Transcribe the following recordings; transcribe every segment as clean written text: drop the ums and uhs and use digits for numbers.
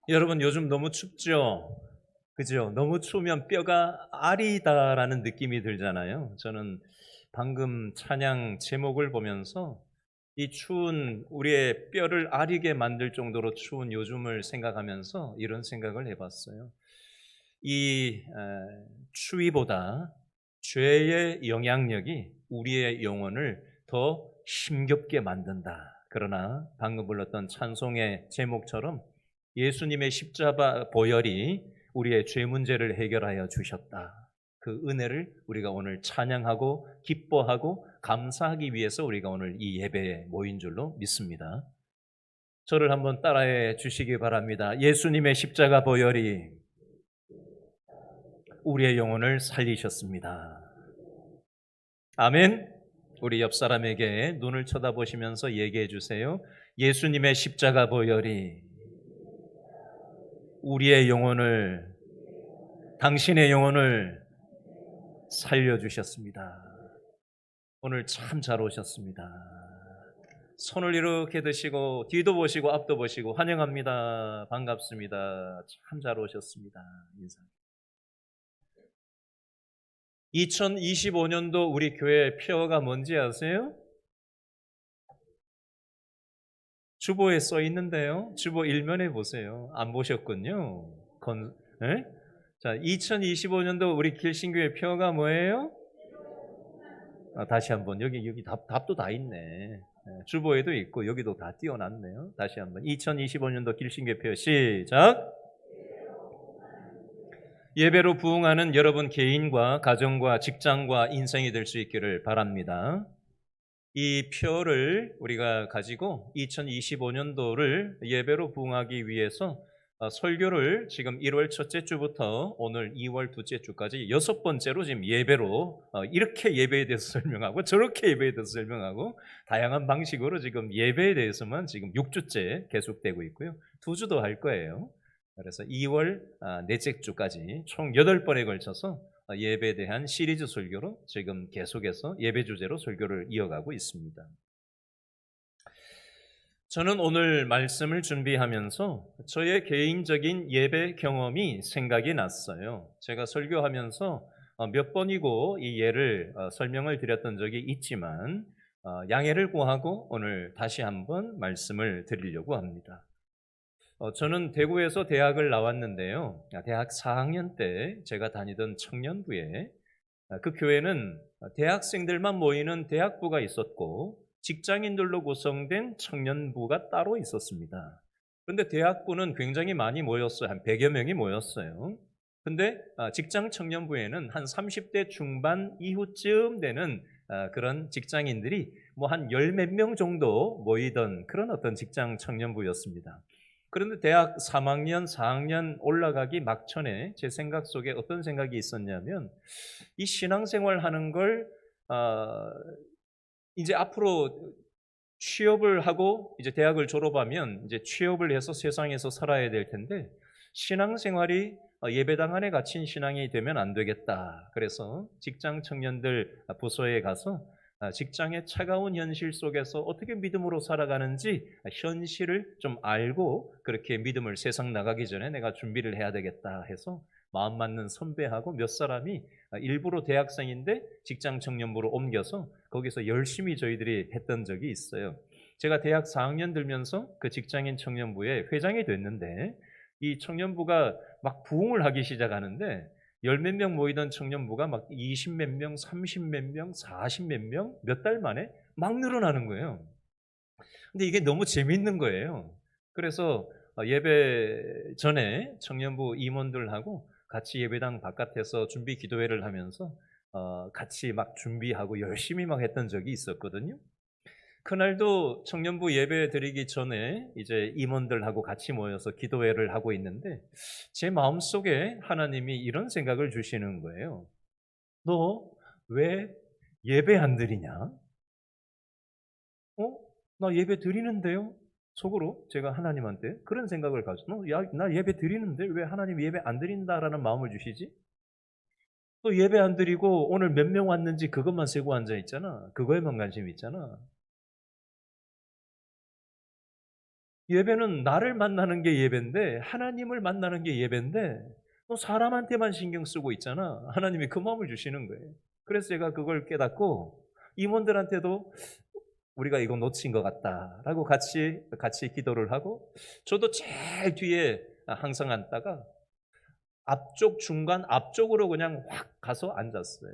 여러분 요즘 너무 춥죠? 그죠? 너무 추우면 뼈가 아리다라는 느낌이 들잖아요. 저는 방금 찬양 제목을 보면서 이 추운 우리의 뼈를 아리게 만들 정도로 추운 요즘을 생각하면서 이런 생각을 해봤어요. 추위보다 죄의 영향력이 우리의 영혼을 더 힘겹게 만든다. 그러나 방금 불렀던 찬송의 제목처럼 예수님의 십자가 보혈이 우리의 죄 문제를 해결하여 주셨다. 그 은혜를 우리가 오늘 찬양하고 기뻐하고 감사하기 위해서 우리가 오늘 이 예배에 모인 줄로 믿습니다. 저를 한번 따라해 주시기 바랍니다. 예수님의 십자가 보혈이 우리의 영혼을 살리셨습니다. 아멘. 우리 옆 사람에게 눈을 쳐다보시면서 얘기해 주세요. 예수님의 십자가 보혈이 우리의 영혼을, 당신의 영혼을 살려주셨습니다. 오늘 참 잘 오셨습니다. 손을 이렇게 드시고 뒤도 보시고 앞도 보시고 환영합니다. 반갑습니다. 참 잘 오셨습니다. 인사. 2025년도 우리 교회 표어가 뭔지 아세요? 주보에 써 있는데요. 주보 일면에 보세요. 안 보셨군요. 예? 자, 2025년도 우리 길신교회 표어가 뭐예요? 다시 한번 여기 답도 다 있네. 주보에도 있고 여기도 다 띄워놨네요. 다시 한번 2025년도 길신교회 표어 시작. 예배로 부응하는 여러분 개인과 가정과 직장과 인생이 될 수 있기를 바랍니다. 이 표를 우리가 가지고 2025년도를 예배로 부응하기 위해서 설교를 지금 1월 첫째 주부터 오늘 2월 둘째 주까지 여섯 번째로 지금 예배로 이렇게 예배에 대해서 설명하고 저렇게 예배에 대해서 설명하고 다양한 방식으로 지금 예배에 대해서만 지금 6주째 계속되고 있고요. 2주도 할 거예요. 그래서 2월 넷째 주까지 총 8번에 걸쳐서 예배에 대한 시리즈 설교로 지금 계속해서 예배 주제로 설교를 이어가고 있습니다. 저는 오늘 말씀을 준비하면서 저의 개인적인 예배 경험이 생각이 났어요. 제가 설교하면서 몇 번이고 이 예를 설명을 드렸던 적이 있지만 양해를 구하고 오늘 다시 한번 말씀을 드리려고 합니다. 저는 대구에서 대학을 나왔는데요. 대학 4학년 때 제가 다니던 청년부에 그 교회는 대학생들만 모이는 대학부가 있었고 직장인들로 구성된 청년부가 따로 있었습니다. 그런데 대학부는 굉장히 많이 모였어요. 한 100여 명이 모였어요. 근데 직장 청년부에는 한 30대 중반 이후쯤 되는 그런 직장인들이 뭐 한 열 몇 명 정도 모이던 그런 어떤 직장 청년부였습니다. 그런데 대학 3학년, 4학년 올라가기 막천에 제 생각 속에 어떤 생각이 있었냐면 이 신앙생활 하는 걸 어, 이제 앞으로 취업을 하고 이제 대학을 졸업하면 이제 취업을 해서 세상에서 살아야 될 텐데 신앙생활이 예배당 안에 갇힌 신앙이 되면 안 되겠다. 그래서 직장 청년들 부서에 가서 직장의 차가운 현실 속에서 어떻게 믿음으로 살아가는지 현실을 좀 알고 그렇게 믿음을 세상 나가기 전에 내가 준비를 해야 되겠다 해서 마음 맞는 선배하고 몇 사람이 일부러 대학생인데 직장 청년부로 옮겨서 거기서 열심히 저희들이 했던 적이 있어요. 제가 대학 4학년 들면서 그 직장인 청년부의 회장이 됐는데 이 청년부가 막 부흥을 하기 시작하는데 열 몇 명 모이던 청년부가 막 20 몇 명, 30 몇 명, 40 몇 명 몇 달 만에 막 늘어나는 거예요. 근데 이게 너무 재밌는 거예요. 그래서 예배 전에 청년부 임원들하고 같이 예배당 바깥에서 준비 기도회를 하면서 같이 막 준비하고 열심히 막 했던 적이 있었거든요. 그날도 청년부 예배 드리기 전에 이제 임원들하고 같이 모여서 기도회를 하고 있는데 제 마음속에 하나님이 이런 생각을 주시는 거예요. 너 왜 예배 안 드리냐? 어? 나 예배 드리는데요? 속으로 제가 하나님한테 그런 생각을 가지고 야, 나 예배 드리는데 왜 하나님 예배 안 드린다라는 마음을 주시지? 또 예배 안 드리고 오늘 몇 명 왔는지 그것만 세고 앉아 있잖아. 그거에만 관심 있잖아. 예배는 나를 만나는 게 예배인데, 하나님을 만나는 게 예배인데 너 사람한테만 신경 쓰고 있잖아. 하나님이 그 마음을 주시는 거예요. 그래서 제가 그걸 깨닫고 임원들한테도 우리가 이거 놓친 것 같다라고 같이 기도를 하고, 저도 제일 뒤에 항상 앉다가 앞쪽 중간 앞쪽으로 그냥 확 가서 앉았어요.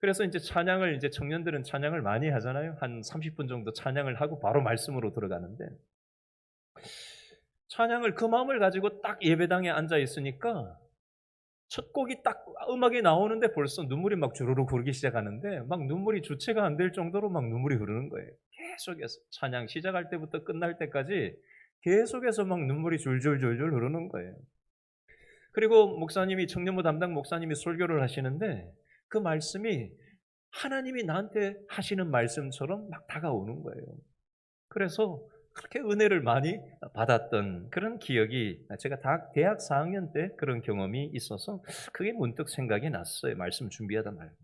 그래서 이제 찬양을, 이제 청년들은 찬양을 많이 하잖아요. 한 30분 정도 찬양을 하고 바로 말씀으로 들어가는데, 찬양을 그 마음을 가지고 딱 예배당에 앉아 있으니까 첫 곡이 딱 음악이 나오는데 벌써 눈물이 막 주르륵 흐르기 시작하는데, 막 눈물이 주체가 안 될 정도로 막 눈물이 흐르는 거예요. 계속해서 찬양 시작할 때부터 끝날 때까지 계속해서 막 눈물이 줄줄줄줄 흐르는 거예요. 그리고 목사님이, 청년부 담당 목사님이 설교를 하시는데 그 말씀이 하나님이 나한테 하시는 말씀처럼 막 다가오는 거예요. 그래서 그렇게 은혜를 많이 받았던 그런 기억이, 제가 대학 4학년 때 그런 경험이 있어서 그게 문득 생각이 났어요. 말씀 준비하다 말고.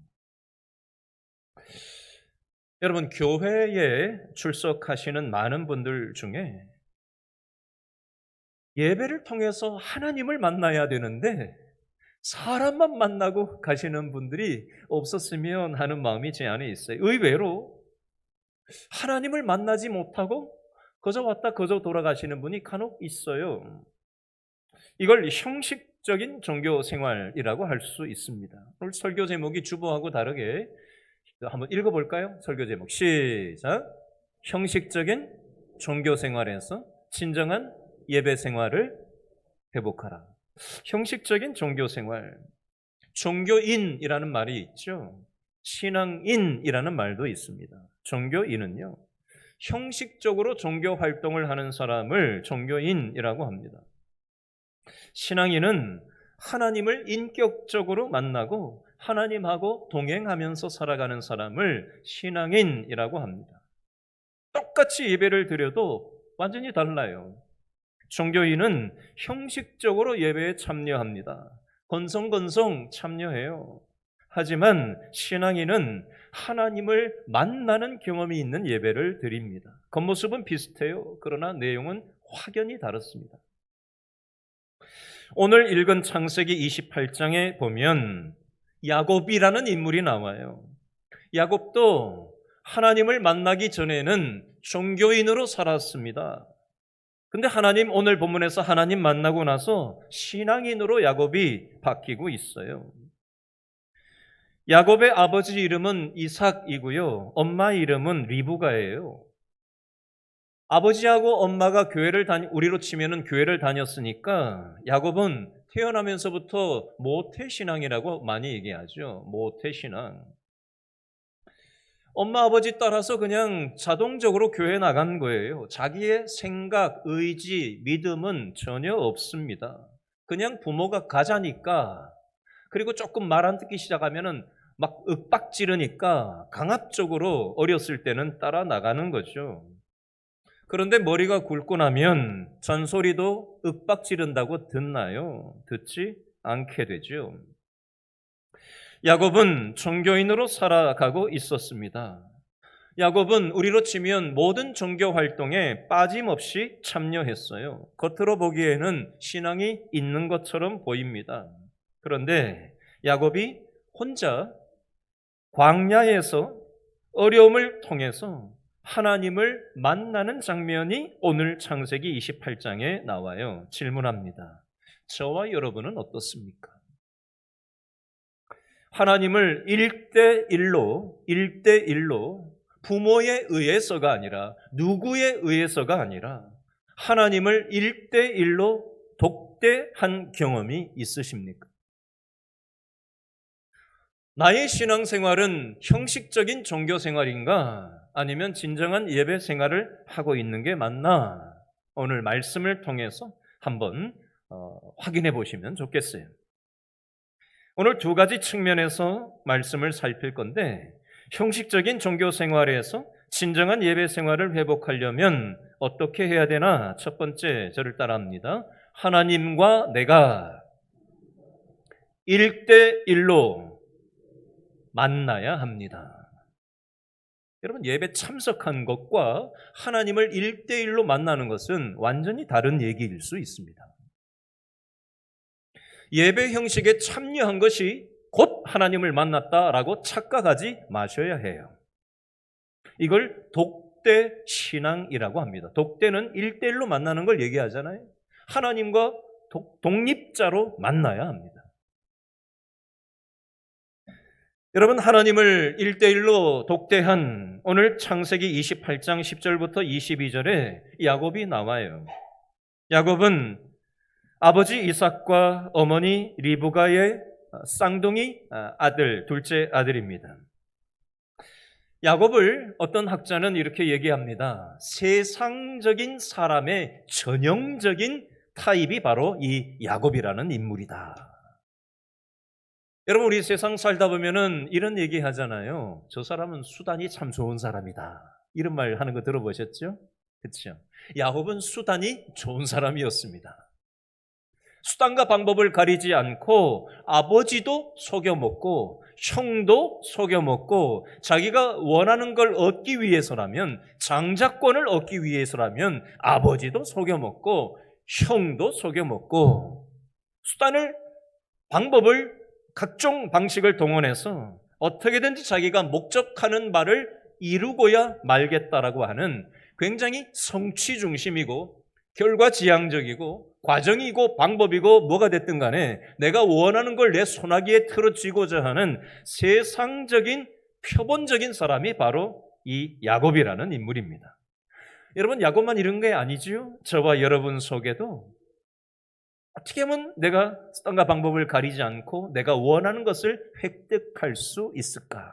여러분, 교회에 출석하시는 많은 분들 중에 예배를 통해서 하나님을 만나야 되는데 사람만 만나고 가시는 분들이 없었으면 하는 마음이 제 안에 있어요. 의외로 하나님을 만나지 못하고 거저 왔다 거저 돌아가시는 분이 간혹 있어요. 이걸 형식적인 종교 생활이라고 할 수 있습니다. 오늘 설교 제목이 주보하고 다르게 한번 읽어볼까요? 설교 제목 시작. 형식적인 종교 생활에서 진정한 예배 생활을 회복하라. 형식적인 종교 생활, 종교인이라는 말이 있죠. 신앙인이라는 말도 있습니다. 종교인은요, 형식적으로 종교 활동을 하는 사람을 종교인이라고 합니다. 신앙인은 하나님을 인격적으로 만나고 하나님하고 동행하면서 살아가는 사람을 신앙인이라고 합니다. 똑같이 예배를 드려도 완전히 달라요. 종교인은 형식적으로 예배에 참여합니다. 건성건성 참여해요. 하지만 신앙인은 하나님을 만나는 경험이 있는 예배를 드립니다. 겉모습은 비슷해요. 그러나 내용은 확연히 다릅니다. 오늘 읽은 창세기 28장에 보면 야곱이라는 인물이 나와요. 야곱도 하나님을 만나기 전에는 종교인으로 살았습니다. 근데 하나님, 오늘 본문에서 하나님 만나고 나서 신앙인으로 야곱이 바뀌고 있어요. 야곱의 아버지 이름은 이삭이고요. 엄마 이름은 리브가예요. 아버지하고 엄마가 우리로 치면은 교회를 다녔으니까 야곱은 태어나면서부터 모태신앙이라고 많이 얘기하죠. 모태신앙. 엄마 아버지 따라서 그냥 자동적으로 교회 나간 거예요. 자기의 생각, 의지, 믿음은 전혀 없습니다. 그냥 부모가 가자니까, 그리고 조금 말 안 듣기 시작하면은 막 윽박 지르니까 강압적으로 어렸을 때는 따라 나가는 거죠. 그런데 머리가 굵고 나면 잔소리도 윽박 지른다고 듣나요? 듣지 않게 되죠. 야곱은 종교인으로 살아가고 있었습니다. 야곱은 우리로 치면 모든 종교 활동에 빠짐없이 참여했어요. 겉으로 보기에는 신앙이 있는 것처럼 보입니다. 그런데 야곱이 혼자 광야에서 어려움을 통해서 하나님을 만나는 장면이 오늘 창세기 28장에 나와요. 질문합니다. 저와 여러분은 어떻습니까? 하나님을 1대1로 부모에 의해서가 아니라, 누구에 의해서가 아니라 하나님을 1대1로 독대한 경험이 있으십니까? 나의 신앙생활은 형식적인 종교생활인가? 아니면 진정한 예배 생활을 하고 있는 게 맞나? 오늘 말씀을 통해서 한번 확인해 보시면 좋겠어요. 오늘 두 가지 측면에서 말씀을 살필 건데, 형식적인 종교 생활에서 진정한 예배 생활을 회복하려면 어떻게 해야 되나? 첫 번째, 저를 따라합니다. 하나님과 내가 1대1로 만나야 합니다. 여러분, 예배 참석한 것과 하나님을 1대1로 만나는 것은 완전히 다른 얘기일 수 있습니다. 예배 형식에 참여한 것이 곧 하나님을 만났다라고 착각하지 마셔야 해요. 이걸 독대 신앙이라고 합니다. 독대는 1대1로 만나는 걸 얘기하잖아요. 하나님과 독립자로 만나야 합니다. 여러분, 하나님을 1대1로 독대한 오늘 창세기 28장 10절부터 22절에 야곱이 나와요. 야곱은 아버지 이삭과 어머니 리브가의 쌍둥이 아들, 둘째 아들입니다. 야곱을 어떤 학자는 이렇게 얘기합니다. 세상적인 사람의 전형적인 타입이 바로 이 야곱이라는 인물이다. 여러분, 우리 세상 살다 보면은 이런 얘기 하잖아요. 저 사람은 수단이 참 좋은 사람이다. 이런 말 하는 거 들어보셨죠? 그렇죠? 야곱은 수단이 좋은 사람이었습니다. 수단과 방법을 가리지 않고 아버지도 속여먹고 형도 속여먹고 자기가 원하는 걸 얻기 위해서라면, 장자권을 얻기 위해서라면 아버지도 속여먹고 형도 속여먹고 방법을 각종 방식을 동원해서 어떻게든지 자기가 목적하는 바를 이루고야 말겠다라고 하는 굉장히 성취 중심이고 결과지향적이고 과정이고 방법이고 뭐가 됐든 간에 내가 원하는 걸 내 손아귀에 틀어쥐고자 하는 세상적인 표본적인 사람이 바로 이 야곱이라는 인물입니다. 여러분, 야곱만 이런 게 아니지요? 저와 여러분 속에도 어떻게 하면 내가 수단과 방법을 가리지 않고 내가 원하는 것을 획득할 수 있을까?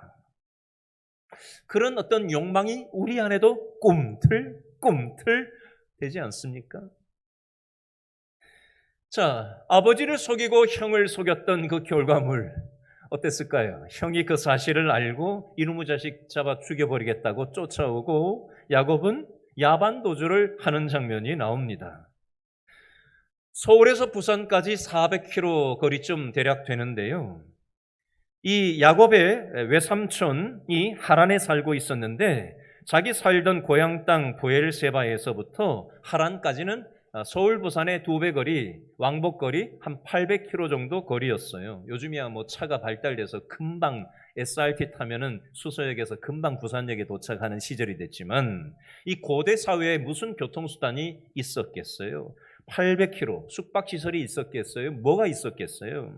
그런 어떤 욕망이 우리 안에도 꿈틀꿈틀 되지 않습니까? 자, 아버지를 속이고 형을 속였던 그 결과물 어땠을까요? 형이 그 사실을 알고 이놈의 자식 잡아 죽여버리겠다고 쫓아오고 야곱은 야반도주를 하는 장면이 나옵니다. 서울에서 부산까지 400km 거리쯤 대략 되는데요. 이 야곱의 외삼촌이 하란에 살고 있었는데 자기 살던 고향 땅 부엘세바에서부터 하란까지는 서울 부산의 2배 거리, 왕복거리 한 800km 정도 거리였어요. 요즘이야 뭐 차가 발달돼서 금방 SRT 타면은 수서역에서 금방 부산역에 도착하는 시절이 됐지만 이 고대 사회에 무슨 교통수단이 있었겠어요? 800km 숙박시설이 있었겠어요? 뭐가 있었겠어요?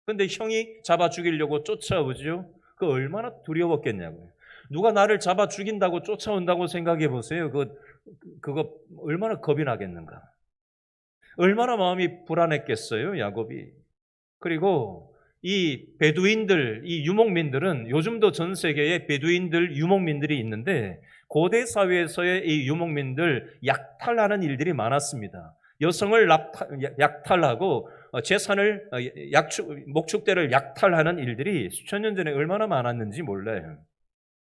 근데 형이 잡아 죽이려고 쫓아오죠? 그 얼마나 두려웠겠냐고요. 누가 나를 잡아 죽인다고 쫓아온다고 생각해 보세요. 그거 얼마나 겁이 나겠는가. 얼마나 마음이 불안했겠어요, 야곱이. 그리고 이 베두인들, 이 유목민들은 요즘도 전 세계에 베두인들, 유목민들이 있는데 고대 사회에서의 이 유목민들 약탈하는 일들이 많았습니다. 여성을 약탈하고 재산을 목축대를 약탈하는 일들이 수천 년 전에 얼마나 많았는지 몰라요.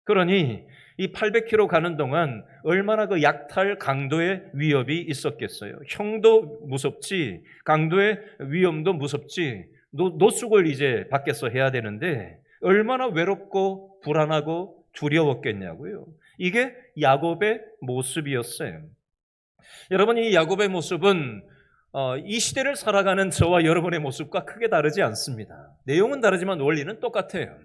그러니 이 800km 가는 동안 얼마나 그 약탈 강도의 위협이 있었겠어요. 형도 무섭지, 강도의 위험도 무섭지, 노숙을 이제 밖에서 해야 되는데 얼마나 외롭고 불안하고 두려웠겠냐고요. 이게 야곱의 모습이었어요. 여러분, 이 야곱의 모습은 이 시대를 살아가는 저와 여러분의 모습과 크게 다르지 않습니다. 내용은 다르지만 원리는 똑같아요.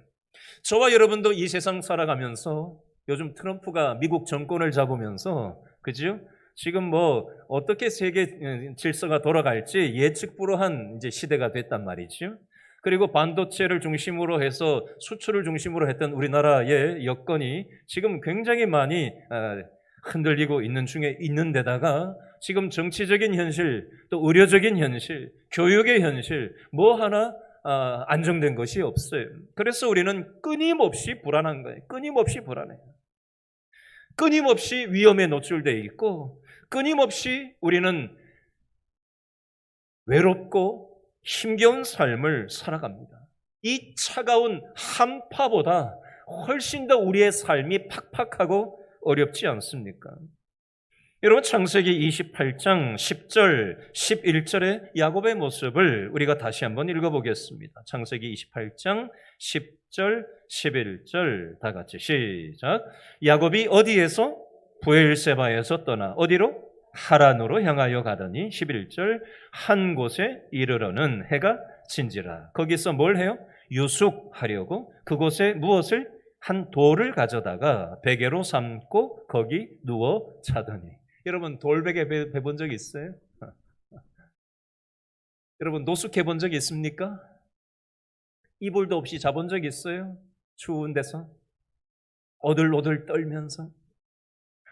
저와 여러분도 이 세상 살아가면서 요즘 트럼프가 미국 정권을 잡으면서 그죠? 지금 뭐 어떻게 세계 질서가 돌아갈지 예측 불허한 이제 시대가 됐단 말이죠. 그리고 반도체를 중심으로 해서 수출을 중심으로 했던 우리나라의 여건이 지금 굉장히 많이 흔들리고 있는 중에 있는데다가 지금 정치적인 현실, 또 의료적인 현실, 교육의 현실 뭐 하나 안정된 것이 없어요. 그래서 우리는 끊임없이 불안한 거예요. 끊임없이 불안해요. 끊임없이 위험에 노출되어 있고 끊임없이 우리는 외롭고 힘겨운 삶을 살아갑니다. 이 차가운 한파보다 훨씬 더 우리의 삶이 팍팍하고 어렵지 않습니까? 여러분 창세기 28장 10절, 11절의 야곱의 모습을 우리가 다시 한번 읽어보겠습니다. 창세기 28장 10절, 11절 다 같이 시작. 야곱이 어디에서? 브엘세바에서 떠나 어디로? 하란으로 향하여 가더니 11절 한 곳에 이르러는 해가 진지라. 거기서 뭘 해요? 유숙하려고 그곳에 무엇을? 한 돌을 가져다가 베개로 삼고 거기 누워 자더니. 여러분 돌베개 베본 적 있어요? 여러분 노숙해 본 적 있습니까? 이불도 없이 자본 적 있어요? 추운 데서 오들오들 떨면서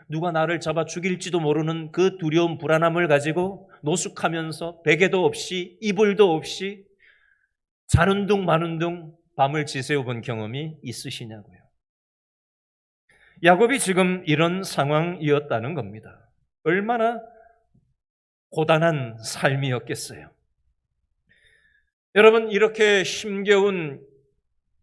누가 나를 잡아 죽일지도 모르는 그 두려움 불안함을 가지고 노숙하면서 베개도 없이 이불도 없이 자는 둥 마는 둥 밤을 지새워 본 경험이 있으시냐고요. 야곱이 지금 이런 상황이었다는 겁니다. 얼마나 고단한 삶이었겠어요. 여러분 이렇게 힘겨운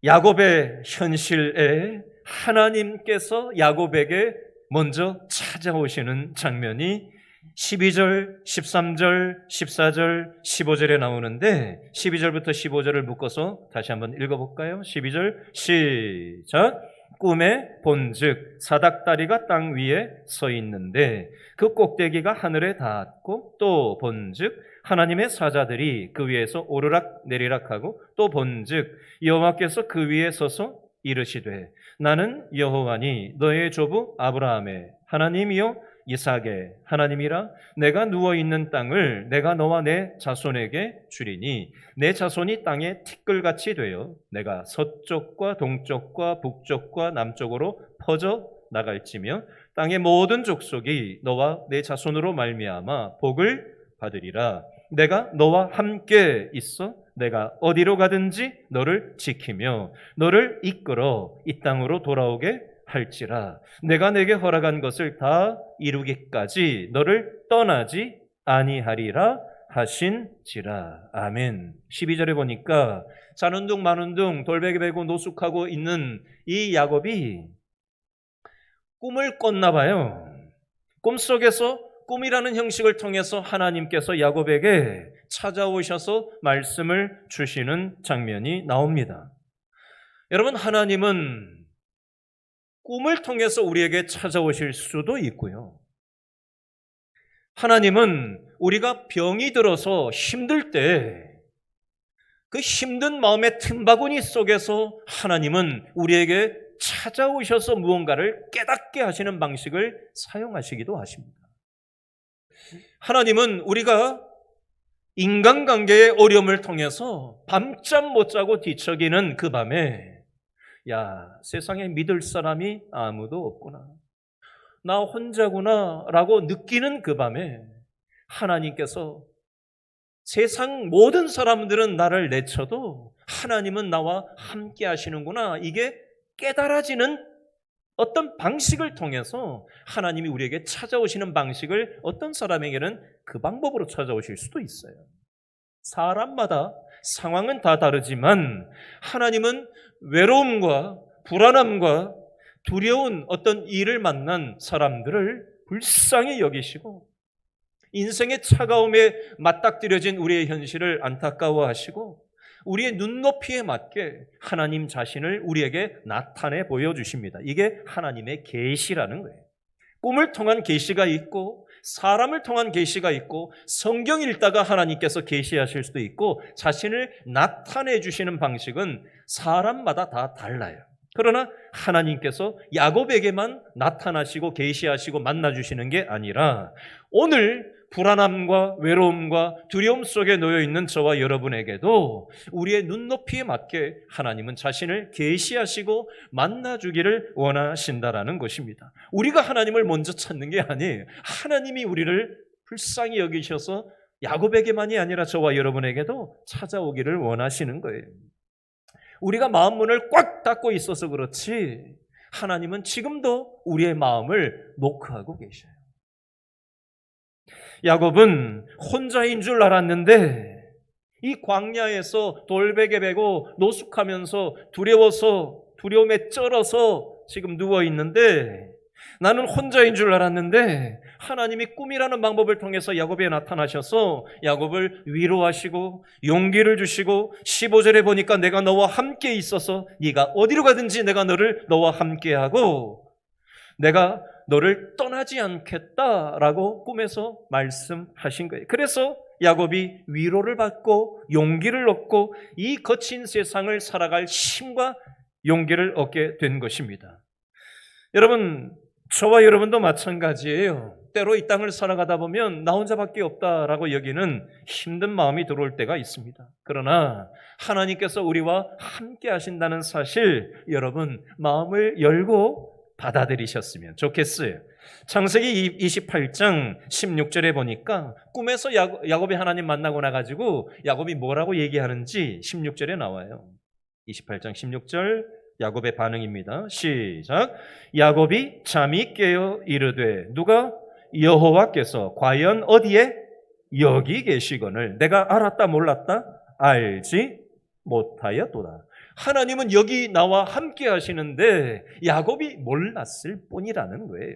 야곱의 현실에 하나님께서 야곱에게 먼저 찾아오시는 장면이 12절, 13절, 14절, 15절에 나오는데 12절부터 15절을 묶어서 다시 한번 읽어볼까요? 12절 시작. 꿈에 본즉 사닥다리가 땅 위에 서 있는데 그 꼭대기가 하늘에 닿았고 또 본즉 하나님의 사자들이 그 위에서 오르락 내리락하고 또 본즉 여호와께서 그 위에 서서 이르시되 나는 여호와니 너의 조부 아브라함의 하나님이요 이삭의 하나님이라. 내가 누워있는 땅을 내가 너와 내 자손에게 주리니 내 자손이 땅에 티끌같이 되어 내가 서쪽과 동쪽과 북쪽과 남쪽으로 퍼져 나갈지며 땅의 모든 족속이 너와 내 자손으로 말미암아 복을 받으리라. 내가 너와 함께 있어 내가 어디로 가든지 너를 지키며 너를 이끌어 이 땅으로 돌아오게 할지라. 내가 내게 허락한 것을 다 이루기까지 너를 떠나지 아니하리라 하신지라. 아멘. 12절에 보니까 자는 둥 마는 둥 돌베개 베고 노숙하고 있는 이 야곱이 꿈을 꿨나 봐요. 꿈속에서 꿈이라는 형식을 통해서 하나님께서 야곱에게 찾아오셔서 말씀을 주시는 장면이 나옵니다. 여러분 하나님은 꿈을 통해서 우리에게 찾아오실 수도 있고요. 하나님은 우리가 병이 들어서 힘들 때 그 힘든 마음의 틈바구니 속에서 하나님은 우리에게 찾아오셔서 무언가를 깨닫게 하시는 방식을 사용하시기도 하십니다. 하나님은 우리가 인간관계의 어려움을 통해서 밤잠 못 자고 뒤척이는 그 밤에 야, 세상에 믿을 사람이 아무도 없구나. 나 혼자구나 라고 느끼는 그 밤에 하나님께서 세상 모든 사람들은 나를 내쳐도 하나님은 나와 함께 하시는구나. 이게 깨달아지는 어떤 방식을 통해서 하나님이 우리에게 찾아오시는 방식을 어떤 사람에게는 그 방법으로 찾아오실 수도 있어요. 사람마다 상황은 다 다르지만 하나님은 외로움과 불안함과 두려운 어떤 일을 만난 사람들을 불쌍히 여기시고 인생의 차가움에 맞닥뜨려진 우리의 현실을 안타까워하시고 우리의 눈높이에 맞게 하나님 자신을 우리에게 나타내 보여주십니다. 이게 하나님의 계시라는 거예요. 꿈을 통한 계시가 있고 사람을 통한 계시가 있고 성경 읽다가 하나님께서 계시하실 수도 있고 자신을 나타내 주시는 방식은 사람마다 다 달라요. 그러나 하나님께서 야곱에게만 나타나시고 계시하시고 만나주시는 게 아니라 오늘 불안함과 외로움과 두려움 속에 놓여 있는 저와 여러분에게도 우리의 눈높이에 맞게 하나님은 자신을 계시하시고 만나주기를 원하신다라는 것입니다. 우리가 하나님을 먼저 찾는 게 아니에요. 하나님이 우리를 불쌍히 여기셔서 야곱에게만이 아니라 저와 여러분에게도 찾아오기를 원하시는 거예요. 우리가 마음 문을 꽉 닫고 있어서 그렇지 하나님은 지금도 우리의 마음을 노크하고 계셔요. 야곱은 혼자인 줄 알았는데 이 광야에서 돌베개 베고 노숙하면서 두려워서 두려움에 쩔어서 지금 누워 있는데 나는 혼자인 줄 알았는데 하나님이 꿈이라는 방법을 통해서 야곱에 나타나셔서 야곱을 위로하시고 용기를 주시고 15절에 보니까 내가 너와 함께 있어서 네가 어디로 가든지 내가 너와 함께하고 내가 너를 떠나지 않겠다라고 꿈에서 말씀하신 거예요. 그래서 야곱이 위로를 받고 용기를 얻고 이 거친 세상을 살아갈 힘과 용기를 얻게 된 것입니다. 여러분, 저와 여러분도 마찬가지예요. 때로 이 땅을 살아가다 보면 나 혼자밖에 없다라고 여기는 힘든 마음이 들어올 때가 있습니다. 그러나 하나님께서 우리와 함께 하신다는 사실, 여러분 마음을 열고 받아들이셨으면 좋겠어요. 창세기 28장 16절에 보니까 꿈에서 야곱이 하나님 만나고 나가지고 야곱이 뭐라고 얘기하는지 16절에 나와요. 28장 16절 야곱의 반응입니다. 시작. 야곱이 잠이 깨어 이르되 누가? 여호와께서 과연 어디에? 여기 계시거늘 내가 알았다 몰랐다? 알지 못하였도다. 하나님은 여기 나와 함께 하시는데 야곱이 몰랐을 뿐이라는 거예요.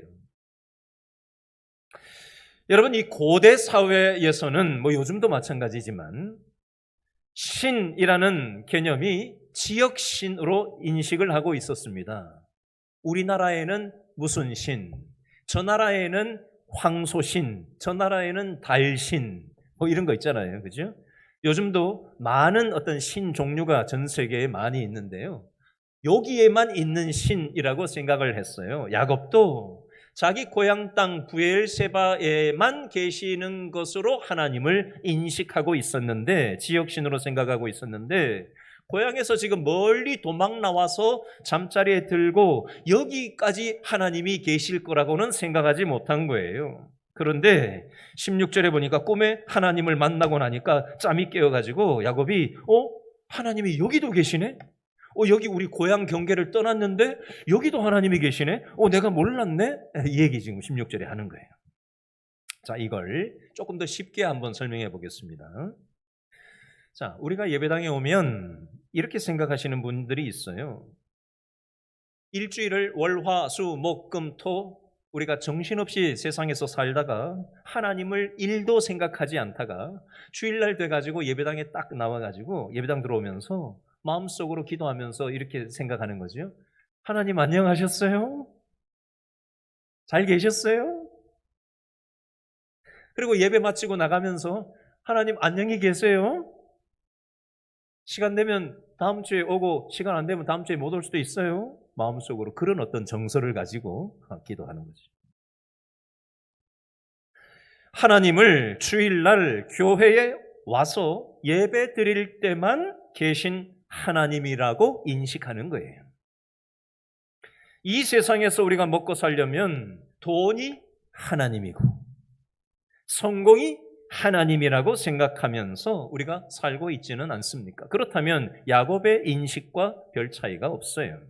여러분, 이 고대 사회에서는 요즘도 마찬가지지만 신이라는 개념이 지역신으로 인식을 하고 있었습니다. 우리나라에는 무슨 신, 저 나라에는 황소신, 저 나라에는 달신, 이런 거 있잖아요. 그죠? 요즘도 많은 어떤 신 종류가 전 세계에 많이 있는데요. 여기에만 있는 신이라고 생각을 했어요. 야곱도 자기 고향 땅 브엘세바에만 계시는 것으로 하나님을 인식하고 있었는데, 지역신으로 생각하고 있었는데, 고향에서 지금 멀리 도망 나와서 잠자리에 들고 여기까지 하나님이 계실 거라고는 생각하지 못한 거예요. 그런데 16절에 보니까 꿈에 하나님을 만나고 나니까 짬이 깨어가지고 야곱이 하나님이 여기도 계시네? 여기 우리 고향 경계를 떠났는데 여기도 하나님이 계시네? 내가 몰랐네? 이 얘기 지금 16절에 하는 거예요. 자, 이걸 조금 더 쉽게 한번 설명해 보겠습니다. 자, 우리가 예배당에 오면 이렇게 생각하시는 분들이 있어요. 일주일을 월, 화, 수, 목, 금, 토 우리가 정신없이 세상에서 살다가 하나님을 일도 생각하지 않다가 주일날 돼가지고 예배당에 딱 나와가지고 예배당 들어오면서 마음속으로 기도하면서 이렇게 생각하는 거죠. 하나님 안녕하셨어요? 잘 계셨어요? 그리고 예배 마치고 나가면서 하나님 안녕히 계세요? 시간 되면 다음 주에 오고 시간 안 되면 다음 주에 못 올 수도 있어요. 마음속으로 그런 어떤 정서를 가지고 기도하는 거죠. 하나님을 주일날 교회에 와서 예배 드릴 때만 계신 하나님이라고 인식하는 거예요. 이 세상에서 우리가 먹고 살려면 돈이 하나님이고 성공이 하나님이라고 생각하면서 우리가 살고 있지는 않습니까? 그렇다면 야곱의 인식과 별 차이가 없어요.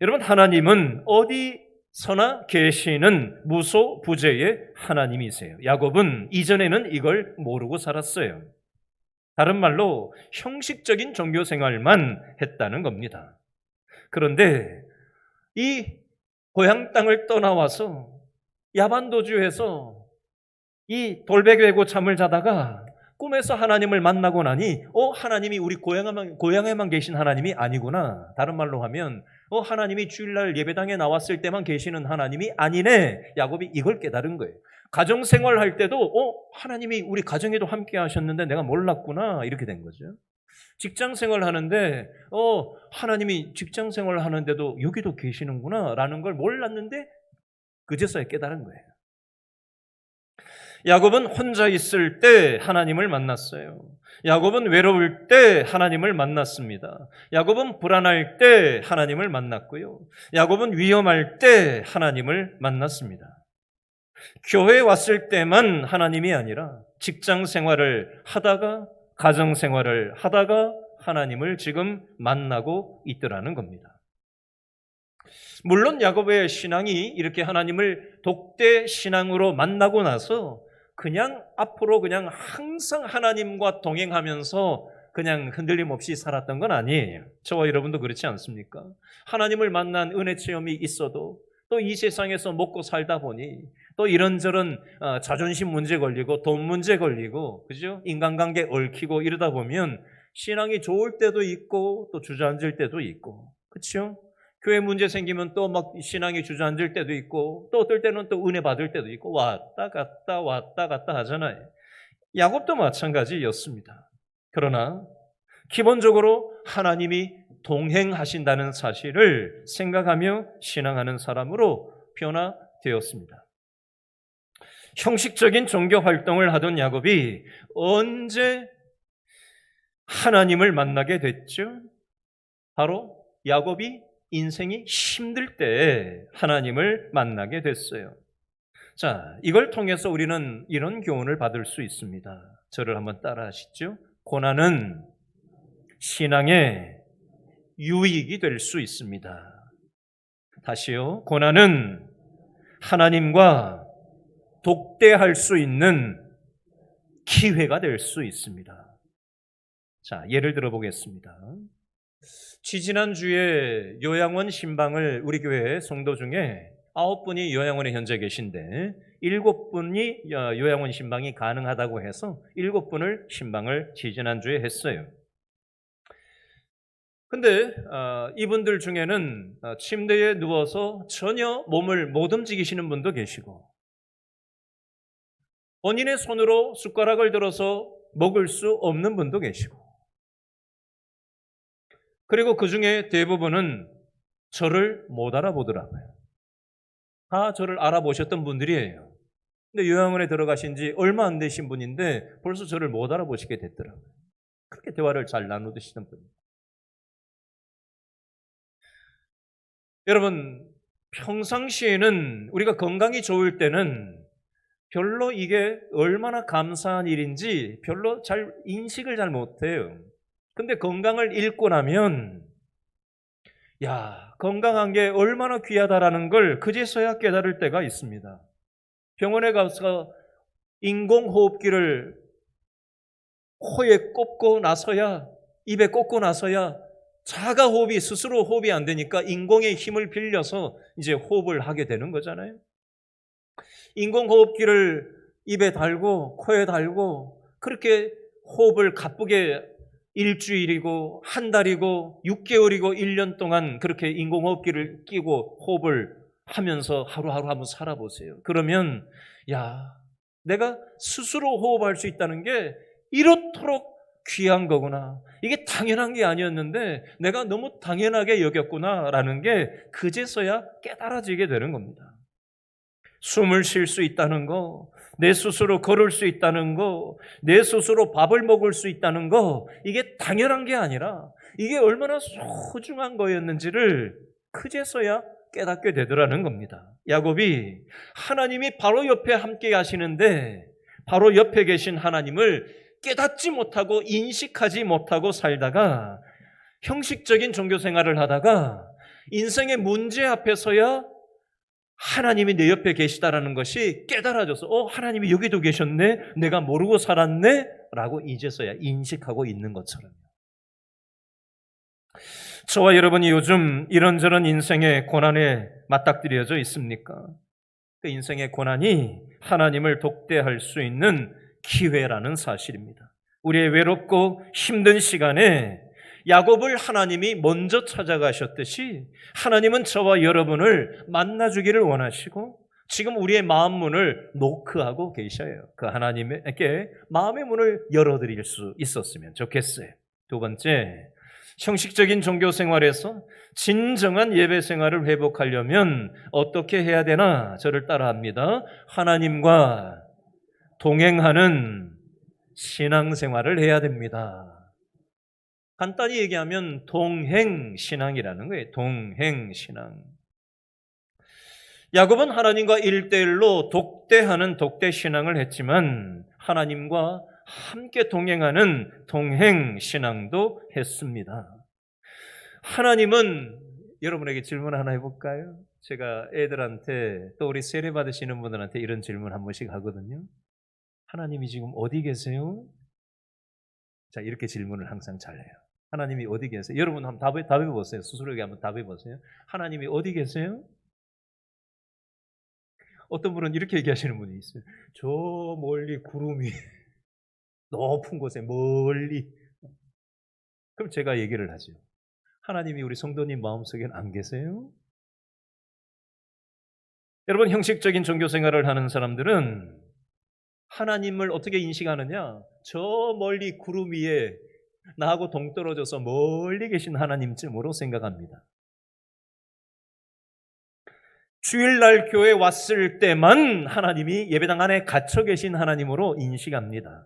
여러분, 하나님은 어디서나 계시는 무소부재의 하나님이세요. 야곱은 이전에는 이걸 모르고 살았어요. 다른 말로 형식적인 종교 생활만 했다는 겁니다. 그런데 이 고향 땅을 떠나와서 야반도주에서 이 돌베개 베고 잠을 자다가 꿈에서 하나님을 만나고 나니 하나님이 우리 고향에만 계신 하나님이 아니구나. 다른 말로 하면 하나님이 주일날 예배당에 나왔을 때만 계시는 하나님이 아니네. 야곱이 이걸 깨달은 거예요. 가정생활 할 때도 하나님이 우리 가정에도 함께 하셨는데 내가 몰랐구나. 이렇게 된 거죠. 직장생활 하는데 하나님이 직장생활 하는데도 여기도 계시는구나 라는 걸 몰랐는데 그제서야 깨달은 거예요. 야곱은 혼자 있을 때 하나님을 만났어요. 야곱은 외로울 때 하나님을 만났습니다. 야곱은 불안할 때 하나님을 만났고요. 야곱은 위험할 때 하나님을 만났습니다. 교회에 왔을 때만 하나님이 아니라 직장 생활을 하다가 가정 생활을 하다가 하나님을 지금 만나고 있더라는 겁니다. 물론 야곱의 신앙이 이렇게 하나님을 독대 신앙으로 만나고 나서 그냥 앞으로 그냥 항상 하나님과 동행하면서 그냥 흔들림 없이 살았던 건 아니에요. 저와 여러분도 그렇지 않습니까? 하나님을 만난 은혜 체험이 있어도 또 이 세상에서 먹고 살다 보니 또 이런저런 자존심 문제 걸리고 돈 문제 걸리고, 그죠? 인간관계 얽히고 이러다 보면 신앙이 좋을 때도 있고 또 주저앉을 때도 있고, 그렇죠? 교회 문제 생기면 또 막 신앙이 주저앉을 때도 있고 또 어떨 때는 또 은혜 받을 때도 있고 왔다 갔다 하잖아요. 야곱도 마찬가지였습니다. 그러나 기본적으로 하나님이 동행하신다는 사실을 생각하며 신앙하는 사람으로 변화되었습니다. 형식적인 종교 활동을 하던 야곱이 언제 하나님을 만나게 됐죠? 바로 야곱이 인생이 힘들 때 하나님을 만나게 됐어요. 자, 이걸 통해서 우리는 이런 교훈을 받을 수 있습니다. 저를 한번 따라 하시죠. 고난은 신앙의 유익이 될 수 있습니다. 다시요. 고난은 하나님과 독대할 수 있는 기회가 될 수 있습니다. 자, 예를 들어 보겠습니다. 지지난주에 요양원 신방을 우리 교회 성도 중에 9분이 요양원에 현재 계신데 7분이 요양원 신방이 가능하다고 해서 7분을 신방을 지지난주에 했어요. 근데 이분들 중에는 침대에 누워서 전혀 몸을 못 움직이시는 분도 계시고, 본인의 손으로 숟가락을 들어서 먹을 수 없는 분도 계시고, 그리고 그 중에 대부분은 저를 못 알아보더라고요. 다 저를 알아보셨던 분들이에요. 근데 요양원에 들어가신 지 얼마 안 되신 분인데 벌써 저를 못 알아보시게 됐더라고요. 그렇게 대화를 잘 나누시던 분입니다. 여러분, 평상시에는 우리가 건강이 좋을 때는 별로 이게 얼마나 감사한 일인지 별로 잘 인식을 잘 못해요. 근데 건강을 잃고 나면 건강한 게 얼마나 귀하다라는 걸 그제서야 깨달을 때가 있습니다. 병원에 가서 인공호흡기를 코에 꼽고 나서야, 입에 꽂고 나서야 자가 호흡이 스스로 호흡이 안 되니까 인공의 힘을 빌려서 이제 호흡을 하게 되는 거잖아요. 인공호흡기를 입에 달고 코에 달고 그렇게 호흡을 가쁘게 일주일이고 한 달이고 6개월이고 1년 동안 그렇게 인공호흡기를 끼고 호흡을 하면서 하루하루 한번 살아보세요. 그러면 내가 스스로 호흡할 수 있다는 게 이렇도록 귀한 거구나. 이게 당연한 게 아니었는데 내가 너무 당연하게 여겼구나라는 게 그제서야 깨달아지게 되는 겁니다. 숨을 쉴 수 있다는 거, 내 스스로 걸을 수 있다는 거, 내 스스로 밥을 먹을 수 있다는 거, 이게 당연한 게 아니라 이게 얼마나 소중한 거였는지를 그제서야 깨닫게 되더라는 겁니다. 야곱이 하나님이 바로 옆에 함께 하시는데 바로 옆에 계신 하나님을 깨닫지 못하고 인식하지 못하고 살다가 형식적인 종교 생활을 하다가 인생의 문제 앞에서야 하나님이 내 옆에 계시다라는 것이 깨달아져서 하나님이 여기도 계셨네? 내가 모르고 살았네? 라고 이제서야 인식하고 있는 것처럼. 저와 여러분이 요즘 이런저런 인생의 고난에 맞닥뜨려져 있습니까? 그 인생의 고난이 하나님을 독대할 수 있는 기회라는 사실입니다. 우리의 외롭고 힘든 시간에 야곱을 하나님이 먼저 찾아가셨듯이 하나님은 저와 여러분을 만나주기를 원하시고 지금 우리의 마음 문을 노크하고 계셔요. 그 하나님에게 마음의 문을 열어드릴 수 있었으면 좋겠어요. 두 번째, 형식적인 종교 생활에서 진정한 예배 생활을 회복하려면 어떻게 해야 되나? 저를 따라합니다. 하나님과 동행하는 신앙생활을 해야 됩니다. 간단히 얘기하면 동행신앙이라는 거예요. 동행신앙. 야곱은 하나님과 1대1로 독대하는 독대신앙을 했지만 하나님과 함께 동행하는 동행신앙도 했습니다. 하나님은, 여러분에게 질문 하나 해볼까요? 제가 애들한테 또 우리 세례 받으시는 분들한테 이런 질문 한 번씩 하거든요. 하나님이 지금 어디 계세요? 자, 이렇게 질문을 항상 잘해요. 하나님이 어디 계세요? 여러분 한번 답해 보세요. 스스로에게 한번 답해 보세요. 하나님이 어디 계세요? 어떤 분은 이렇게 얘기하시는 분이 있어요. 저 멀리 구름 위 높은 곳에 멀리. 그럼 제가 얘기를 하죠. 하나님이 우리 성도님 마음속엔 안 계세요? 여러분, 형식적인 종교 생활을 하는 사람들은 하나님을 어떻게 인식하느냐? 저 멀리 구름 위에 나하고 동떨어져서 멀리 계신 하나님쯤으로 생각합니다. 주일날 교회 왔을 때만 하나님이 예배당 안에 갇혀 계신 하나님으로 인식합니다.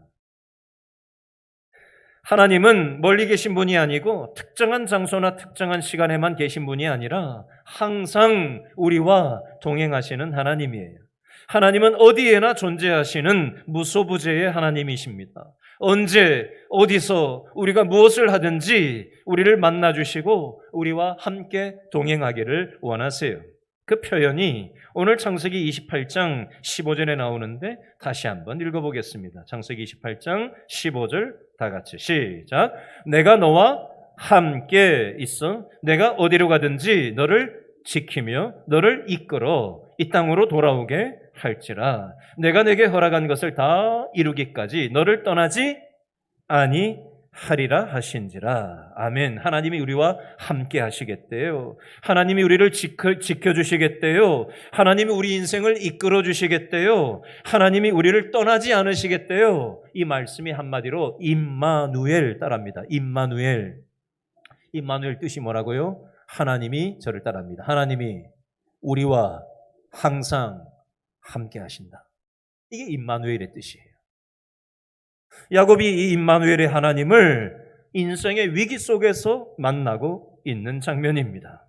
하나님은 멀리 계신 분이 아니고 특정한 장소나 특정한 시간에만 계신 분이 아니라 항상 우리와 동행하시는 하나님이에요. 하나님은 어디에나 존재하시는 무소부재의 하나님이십니다. 언제 어디서 우리가 무엇을 하든지 우리를 만나주시고 우리와 함께 동행하기를 원하세요. 그 표현이 오늘 창세기 28장 15절에 나오는데 다시 한번 읽어보겠습니다. 창세기 28장 15절 다 같이 시작. 내가 너와 함께 있어 내가 어디로 가든지 너를 지키며 너를 이끌어 이 땅으로 돌아오게 할지라. 내가 내게 허락한 것을 다 이루기까지 너를 떠나지 아니하리라 하신지라. 아멘. 하나님이 우리와 함께 하시겠대요. 하나님이 우리를 지켜주시겠대요. 하나님이 우리 인생을 이끌어 주시겠대요. 하나님이 우리를 떠나지 않으시겠대요. 이 말씀이 한마디로 임마누엘 따라합니다. 임마누엘. 임마누엘 뜻이 뭐라고요? 하나님이 저를 따라합니다. 하나님이 우리와 항상 함께 하신다. 이게 임마누엘의 뜻이에요. 야곱이 이 임마누엘의 하나님을 인생의 위기 속에서 만나고 있는 장면입니다.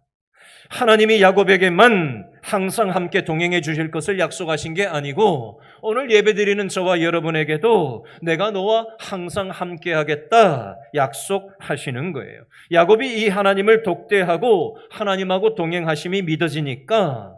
하나님이 야곱에게만 항상 함께 동행해 주실 것을 약속하신 게 아니고 오늘 예배드리는 저와 여러분에게도 내가 너와 항상 함께 하겠다 약속하시는 거예요. 야곱이 이 하나님을 독대하고 하나님하고 동행하심이 믿어지니까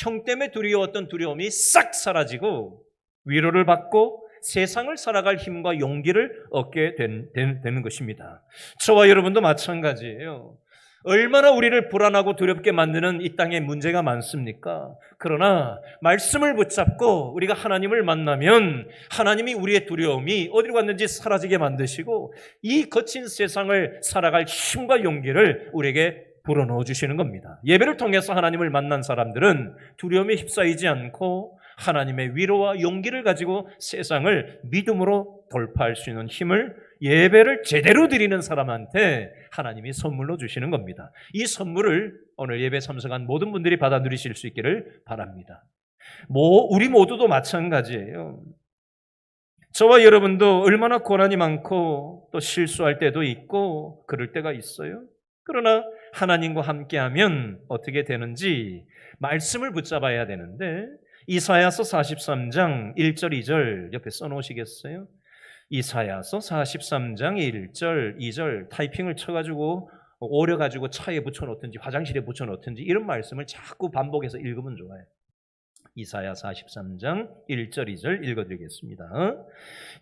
형 때문에 두려웠던 두려움이 싹 사라지고 위로를 받고 세상을 살아갈 힘과 용기를 얻게 되는 것입니다. 저와 여러분도 마찬가지예요. 얼마나 우리를 불안하고 두렵게 만드는 이 땅에 문제가 많습니까? 그러나 말씀을 붙잡고 우리가 하나님을 만나면 하나님이 우리의 두려움이 어디로 갔는지 사라지게 만드시고 이 거친 세상을 살아갈 힘과 용기를 우리에게 불어넣어 주시는 겁니다. 예배를 통해서 하나님을 만난 사람들은 두려움에 휩싸이지 않고 하나님의 위로와 용기를 가지고 세상을 믿음으로 돌파할 수 있는 힘을 예배를 제대로 드리는 사람한테 하나님이 선물로 주시는 겁니다. 이 선물을 오늘 예배 참석한 모든 분들이 받아 누리실 수 있기를 바랍니다. 우리 모두도 마찬가지예요. 저와 여러분도 얼마나 고난이 많고 또 실수할 때도 있고 그럴 때가 있어요. 그러나 하나님과 함께하면 어떻게 되는지 말씀을 붙잡아야 되는데 이사야서 43장 1절 2절 옆에 써놓으시겠어요? 이사야서 43장 1절 2절 타이핑을 쳐가지고 오려가지고 차에 붙여놓든지 화장실에 붙여놓든지 이런 말씀을 자꾸 반복해서 읽으면 좋아요. 이사야 43장 1절 2절 읽어드리겠습니다.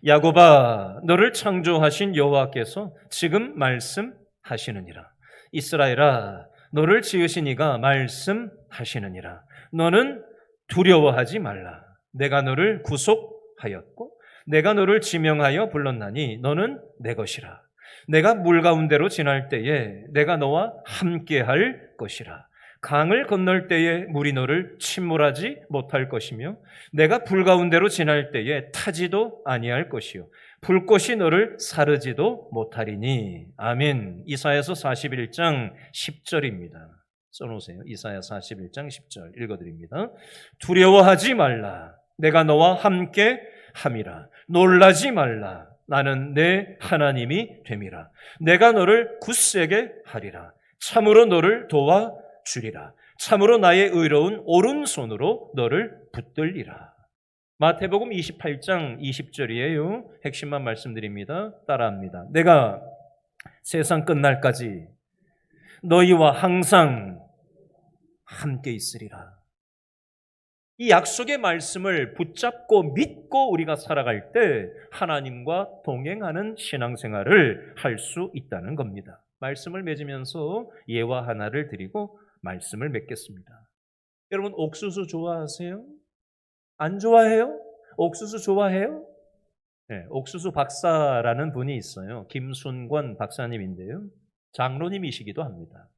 야곱아 너를 창조하신 여호와께서 지금 말씀하시느니라. 이스라엘아 너를 지으신 이가 말씀하시느니라. 너는 두려워하지 말라. 내가 너를 구속하였고 내가 너를 지명하여 불렀나니 너는 내 것이라. 내가 물 가운데로 지날 때에 내가 너와 함께할 것이라. 강을 건널 때에 물이 너를 침몰하지 못할 것이며 내가 불 가운데로 지날 때에 타지도 아니할 것이요 불꽃이 너를 사르지도 못하리니. 아멘. 이사야서 41장 10절입니다. 써놓으세요. 이사야 41장 10절 읽어드립니다. 두려워하지 말라. 내가 너와 함께 함이라. 놀라지 말라. 나는 내 하나님이 됨이라. 내가 너를 굳세게 하리라. 참으로 너를 도와주리라. 참으로 나의 의로운 오른손으로 너를 붙들리라. 마태복음 28장 20절이에요. 핵심만 말씀드립니다. 따라합니다. 내가 세상 끝날까지 너희와 항상 함께 있으리라. 이 약속의 말씀을 붙잡고 믿고 우리가 살아갈 때 하나님과 동행하는 신앙생활을 할 수 있다는 겁니다. 말씀을 맺으면서 예와 하나를 드리고 말씀을 맺겠습니다. 여러분 옥수수 좋아하세요? 안 좋아해요? 옥수수 좋아해요? 네, 옥수수 박사라는 분이 있어요. 김순권 박사님인데요. 장로님이시기도 합니다.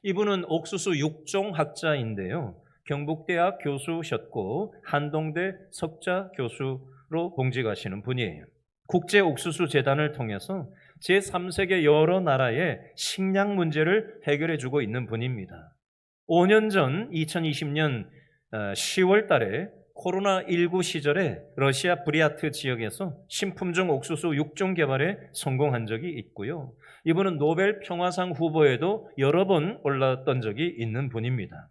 이분은 옥수수 육종 학자인데요. 경북대학 교수셨고 한동대 석자 교수로 봉직하시는 분이에요. 국제옥수수재단을 통해서 제3세계 여러 나라의 식량 문제를 해결해 주고 있는 분입니다. 5년 전 2020년 10월 달에 코로나19 시절에 러시아 브리아트 지역에서 신품종 옥수수 육종 개발에 성공한 적이 있고요. 이분은 노벨 평화상 후보에도 여러 번 올랐던 적이 있는 분입니다.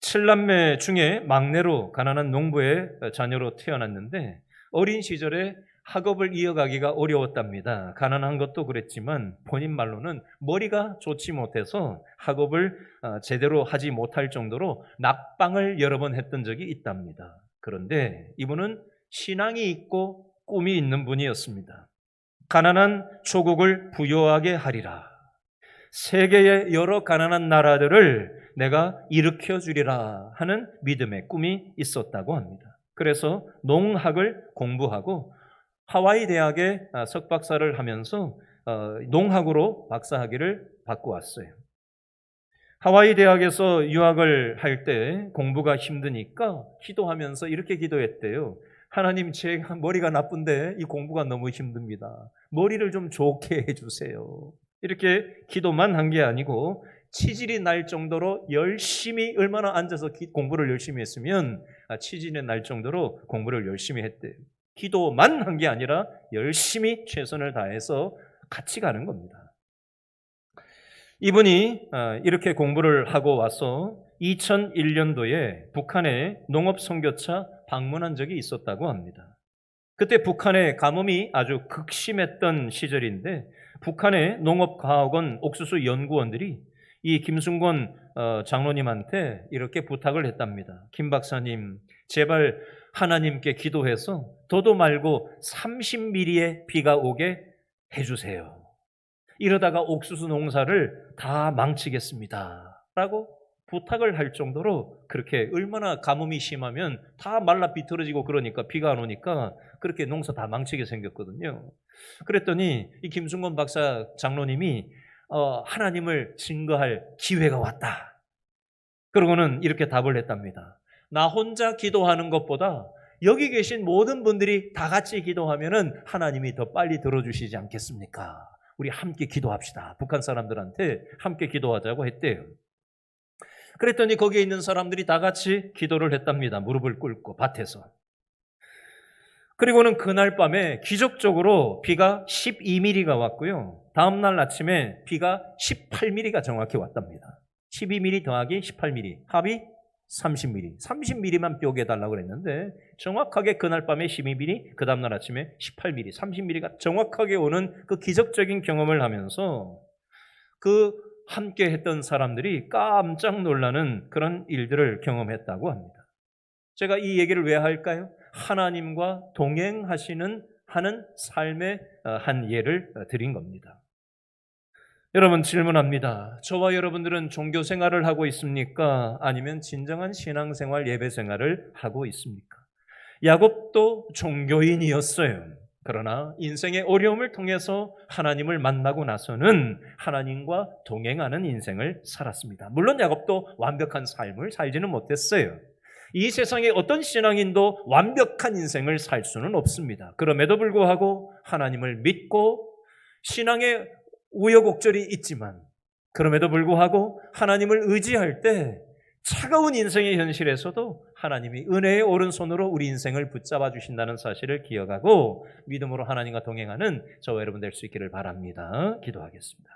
7남매 중에 막내로 가난한 농부의 자녀로 태어났는데 어린 시절에 학업을 이어가기가 어려웠답니다. 가난한 것도 그랬지만 본인 말로는 머리가 좋지 못해서 학업을 제대로 하지 못할 정도로 낙방을 여러 번 했던 적이 있답니다. 그런데 이분은 신앙이 있고 꿈이 있는 분이었습니다. 가난한 조국을 부유하게 하리라. 세계의 여러 가난한 나라들을 내가 일으켜 주리라 하는 믿음의 꿈이 있었다고 합니다. 그래서 농학을 공부하고 하와이 대학에 석박사를 하면서 농학으로 박사학위를 받고 왔어요. 하와이 대학에서 유학을 할 때 공부가 힘드니까 기도하면서 이렇게 기도했대요. 하나님, 제 머리가 나쁜데 이 공부가 너무 힘듭니다. 머리를 좀 좋게 해주세요. 이렇게 기도만 한 게 아니고 치질이 날 정도로 열심히, 얼마나 앉아서 공부를 열심히 했으면 치질이 날 정도로 공부를 열심히 했대요. 기도만 한 게 아니라 열심히 최선을 다해서 같이 가는 겁니다. 이분이 이렇게 공부를 하고 와서 2001년도에 북한의 농업 선교차 방문한 적이 있었다고 합니다. 그때 북한의 가뭄이 아주 극심했던 시절인데 북한의 농업과학원 옥수수 연구원들이 이 김순권 장로님한테 이렇게 부탁을 했답니다. 김 박사님, 제발 하나님께 기도해서 더도 말고 30mm의 비가 오게 해주세요. 이러다가 옥수수 농사를 다 망치겠습니다. 라고 부탁을 할 정도로 그렇게 얼마나 가뭄이 심하면 다 말라 비틀어지고 그러니까 비가 안 오니까 그렇게 농사 다 망치게 생겼거든요. 그랬더니 이 김순권 박사 장로님이 하나님을 증거할 기회가 왔다. 그러고는 이렇게 답을 했답니다. 나 혼자 기도하는 것보다 여기 계신 모든 분들이 다 같이 기도하면은 하나님이 더 빨리 들어주시지 않겠습니까? 우리 함께 기도합시다. 북한 사람들한테 함께 기도하자고 했대요. 그랬더니 거기에 있는 사람들이 다 같이 기도를 했답니다. 무릎을 꿇고 밭에서. 그리고는 그날 밤에 기적적으로 비가 12mm가 왔고요. 다음 날 아침에 비가 18mm가 정확히 왔답니다. 12mm 더하기 18mm 합이 30mm. 30mm만 비 오게 해달라고 그랬는데 정확하게 그날 밤에 12mm, 그 다음날 아침에 18mm, 30mm가 정확하게 오는 그 기적적인 경험을 하면서 그 함께 했던 사람들이 깜짝 놀라는 그런 일들을 경험했다고 합니다. 제가 이 얘기를 왜 할까요? 하나님과 동행하시는 하는 삶의 한 예를 드린 겁니다. 여러분, 질문합니다. 저와 여러분들은 종교 생활을 하고 있습니까? 아니면 진정한 신앙생활, 예배 생활을 하고 있습니까? 야곱도 종교인이었어요. 그러나 인생의 어려움을 통해서 하나님을 만나고 나서는 하나님과 동행하는 인생을 살았습니다. 물론 야곱도 완벽한 삶을 살지는 못했어요. 이 세상에 어떤 신앙인도 완벽한 인생을 살 수는 없습니다. 그럼에도 불구하고 하나님을 믿고 신앙의 우여곡절이 있지만 그럼에도 불구하고 하나님을 의지할 때 차가운 인생의 현실에서도 하나님이 은혜의 오른손으로 우리 인생을 붙잡아 주신다는 사실을 기억하고 믿음으로 하나님과 동행하는 저와 여러분 될 수 있기를 바랍니다. 기도하겠습니다.